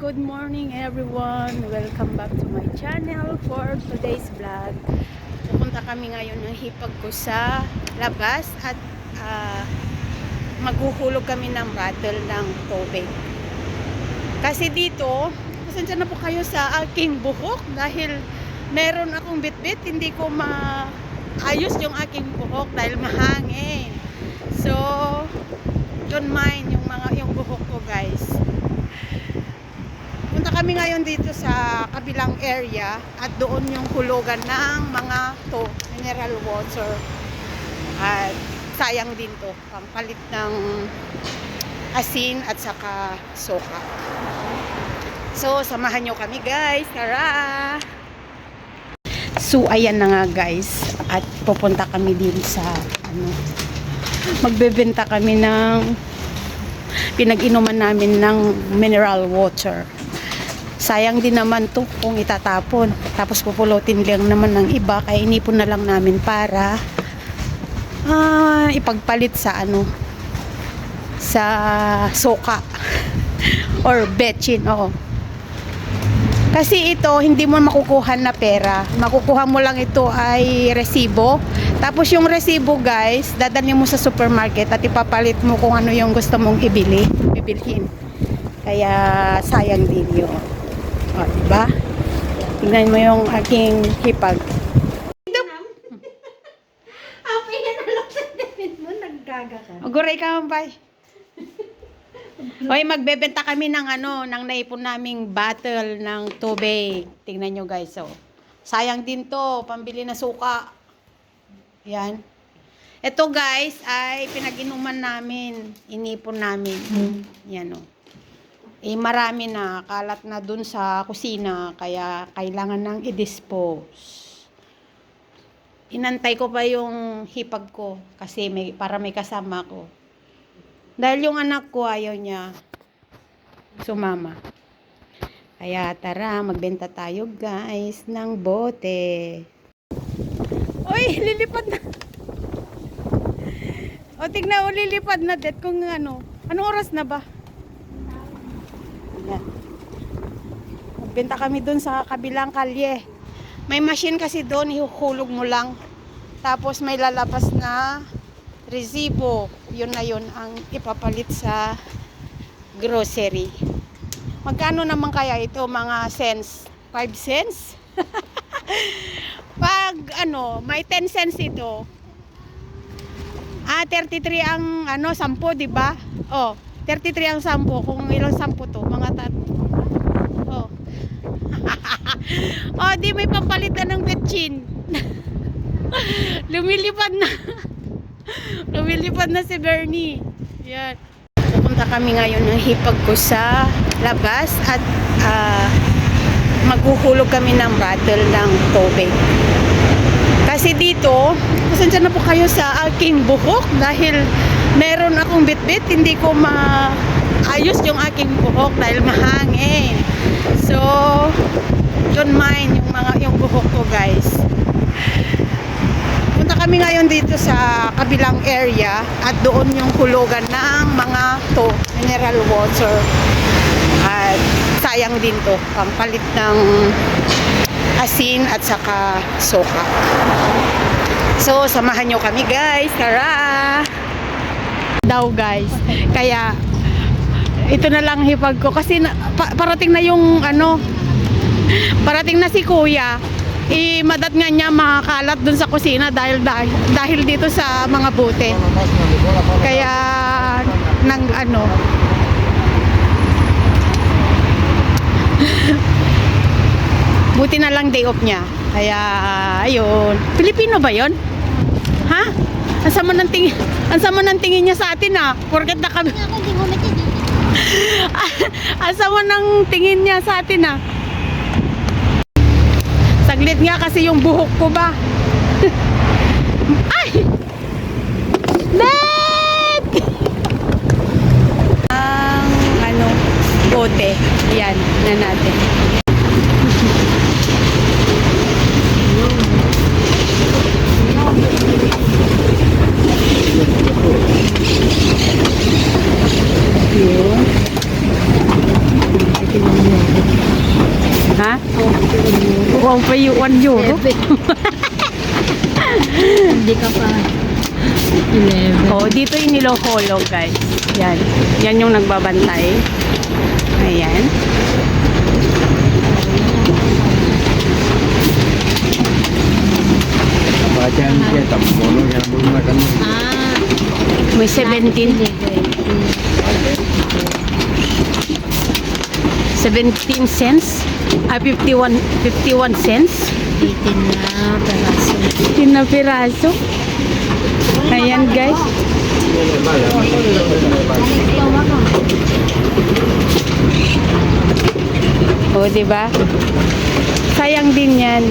good morning everyone. Welcome back to my channel for today's vlog. Pupunta kami ngayon ng hipag ko sa labas at maghuhulog kami ng bottle ng tubig. Kasi dito, pasensya na po kayo sa aking buhok dahil meron akong bitbit, hindi ko maayos yung aking buhok dahil mahangin. So, don't mind yung buhok ko, guys. Punta kami ngayon dito sa kabilang area at doon yung hulugan ng mga mineral water. At sayang din to, pampalit ng asin at saka soka. So, samahan nyo kami, guys. Tara! So, ayan na nga, guys. At pupunta kami din sa magbebenta kami ng pinag-inuman namin ng mineral water. Sayang din naman to kung itatapon. Tapos pupulutin lang naman ng iba. Kaya inipon na lang namin para ipagpalit sa sa soka or betchin. Oo. Kasi ito hindi mo makukuha na pera. Makukuha mo lang ito ay resibo. Tapos yung resibo, guys, dadalhin mo sa supermarket at ipapalit mo kung ano yung gusto mong bibilhin. Kaya sayang din yun. O, diba? Tingnan mo yung aking hipag. Okay na lang sa David mo, naggaga ka. Uguray ka, Mampay. Hoy, magbebenta kami ng ng naipon naming bottle ng tubig. Tingnan nyo, guys. So, sayang din to, pambili na suka. Yan. Ito, guys, ay pinag-inuman namin. Inipon namin. Yan, o. Marami na, kalat na dun sa kusina, kaya kailangan nang i-dispose. Inantay ko pa yung hipag ko kasi para may kasama ko. Dahil yung anak ko ayaw niya sumama. Kaya tara, magbenta tayo, guys, ng bote. Oy, lilipad na. O, tignan mo, lilipad na, det, kung anong oras na ba? Yan. Magbenta kami doon sa kabilang kalye. May machine kasi doon, ihuhulog mo lang. Tapos may lalabas na resibo. Yun na yun ang ipapalit sa grocery. Magkano naman kaya ito? Mga cents? 5 cents? Pag may 10 cents ito. 33 ang 10, di ba? Oh. 33 ang 10. Kung ilang 10 to, mga oh. Oh, di may papalitan ng betchin. Lumilipad na. Lumilipad na si Bernie. Yan. Pupunta kami ngayon ng hipag ko sa labas at maghuhulog kami ng bottle ng tubig. Kasi dito, pasensya na po kayo sa aking buhok dahil meron akong bitbit, hindi ko maayos yung aking buhok dahil mahangin. So, don't mind yung buhok ko, guys. Punta kami ngayon dito sa kabilang area at doon yung hulugan ng mga mineral water. At sayang din to, pampalit ng asin at saka soka. So, samahan nyo kami, guys. Tara! Daw, guys. Kaya ito na lang hipag ko kasi parating na yung parating na si kuya. Madat nga niya makakalat dun sa kusina dahil dito sa mga bote. Kaya buti na lang day off niya. Kaya ayun. Pilipino ba 'yon? Ha? Ang sama ng tingin niya sa atin, Porket na kami. Ang sama ng tingin niya sa atin, Saglit nga kasi yung buhok ko ba. Ay! Net! Ang bote. Yan na natin. Yun. Ha? Wow pa yung 1 euro. Hindi ka pa 11. Oh, dito yung nilokolo, guys. Yan. Yan yung nagbabantay. Ayan. Bacaan siya, tampono niya muna kami. Ah, May 17. 17 cents. 51 cents. 18 na peraso. 18 na piraso. Ayan, guys. O, diba? Sayang din yan.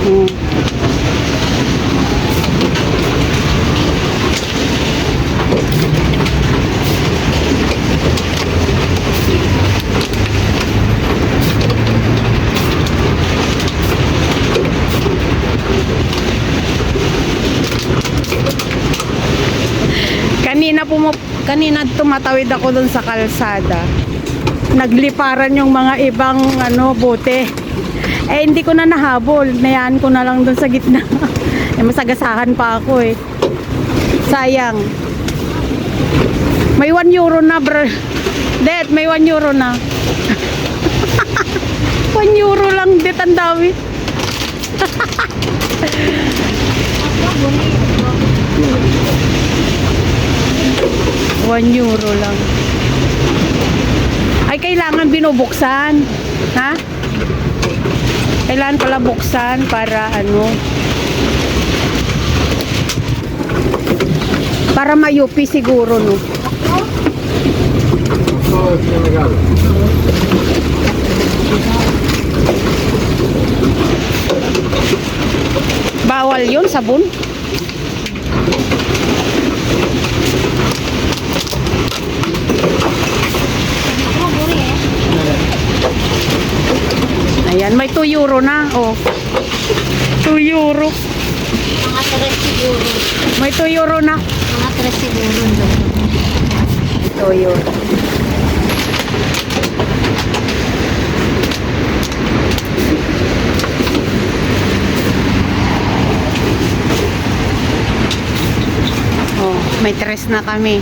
Hmm. Kanina tumatawid ako dun sa kalsada. Nagliparan yung mga ibang bote. Eh hindi ko na nahabol. Nayaan ko na lang dun sa gitna. Eh masagasahan pa ako eh. Sayang. May 1 euro na, bro. Det, may 1 euro na. 1 euro lang, det, ang dami. 1 euro lang. Ay, kailangan binubuksan. Ha? Kailangan pala buksan para para mayupi siguro, no? Bawal yun, sabon. Ayan, may 2 euro na. Oh. 2 euro. Mga 3 siguro. May 2 euro na. Mga 3 siguro. 2 euro. Oh, may 3 na kami.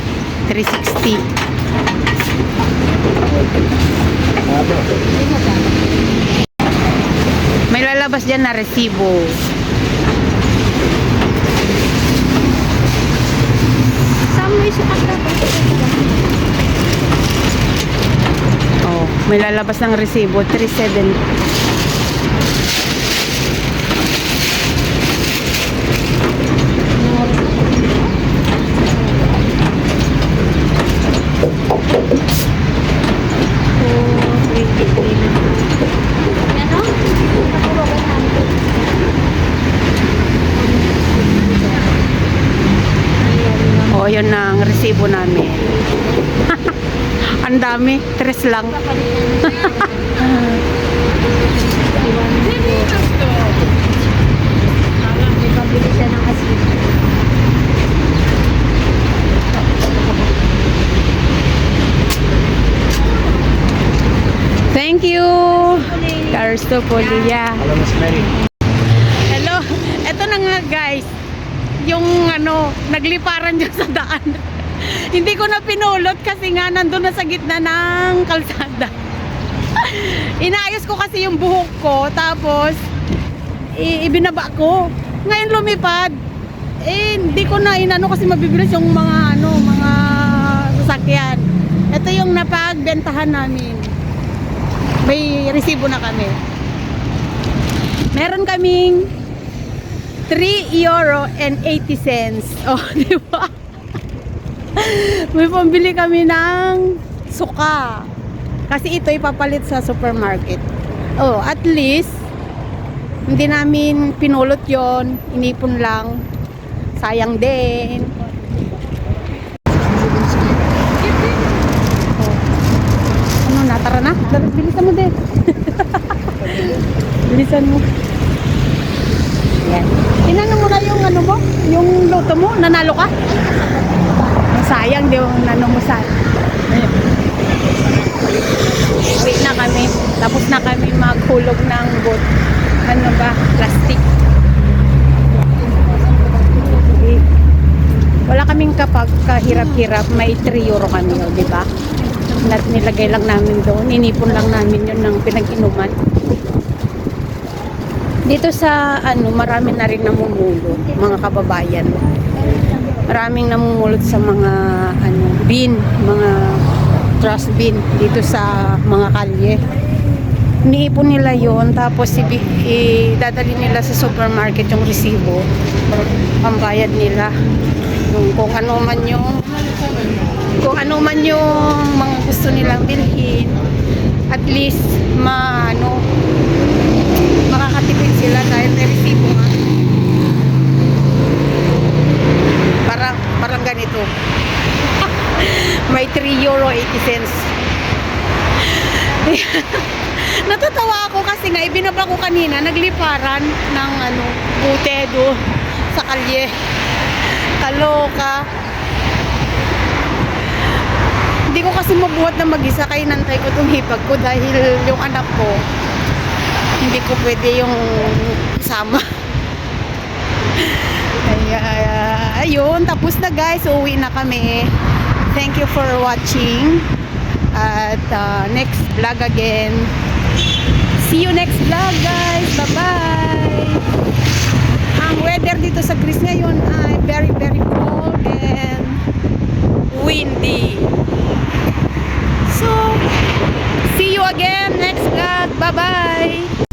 360. May lalabas dyan na resibo. Oh, may lalabas ng resibo. 370. Oh, yun na ang resibo namin. Ang dami, 3 lang. May pabili siya ng asin. Thank you, Carstopolia. Hello, Miss Mary. Hello, eto na nga guys. Yung nagliparan dyan sa daan. Hindi ko na pinulot kasi nga nandun na sa gitna ng kalsada. Inaayos ko kasi yung buhok ko, tapos ibinaba ko. Ngayon lumipad. Eh, hindi ko na inano kasi mabibilis yung mga mga sasakyan. Ito yung napagbentahan namin. May resibo na kami. Meron kaming 3 euro and 80 cents. Oh, di ba? May pambili kami ng suka. Kasi ito ipapalit sa supermarket. Oh, at least hindi namin pinulot yon, inipon lang. Sayang din. Oh. Na, tara na. Bilisan mo din. Bilisan mo. Yan. Tinanong mo na yung mo, yung loto mo, nanalo ka? Sayang, di yung mo sa. Wait na kami. Tapos na kami maghulog ng ano ba, plastic. Wala kaming kapag kahirap-hirap, may 3 euro kami, di ba? Nilagay lang namin doon, inipon lang namin yun ng pinag-inuman. Dito sa marami na rin namumulot, mga kababayan. Maraming namumulot sa mga bin, mga trash bin dito sa mga kalye. Iniipon nila yon, tapos idadali nila sa supermarket yung resibo, pambayad nila. Kung ano man yung mga gusto nilang bilhin, at least makakatipid sila dahil may resibo nga. Parang ganito. May 3 euro 80 cents. Natatawa ako kasi nga ibinaba ko kanina, nagliparan ng bute do sa kalye. Kaloka. Hindi ko kasi mabuhat na mag-isa, kaya nantay ko itong hipag ko dahil yung anak ko hindi ko pwede yung sama. Ayun, tapos na guys, uwi na kami. Thank you for watching at next vlog again. See you next vlog guys. Bye bye. Ang weather dito sa Greece ngayon ay very very cold and windy. So see you again next vlog. Bye bye.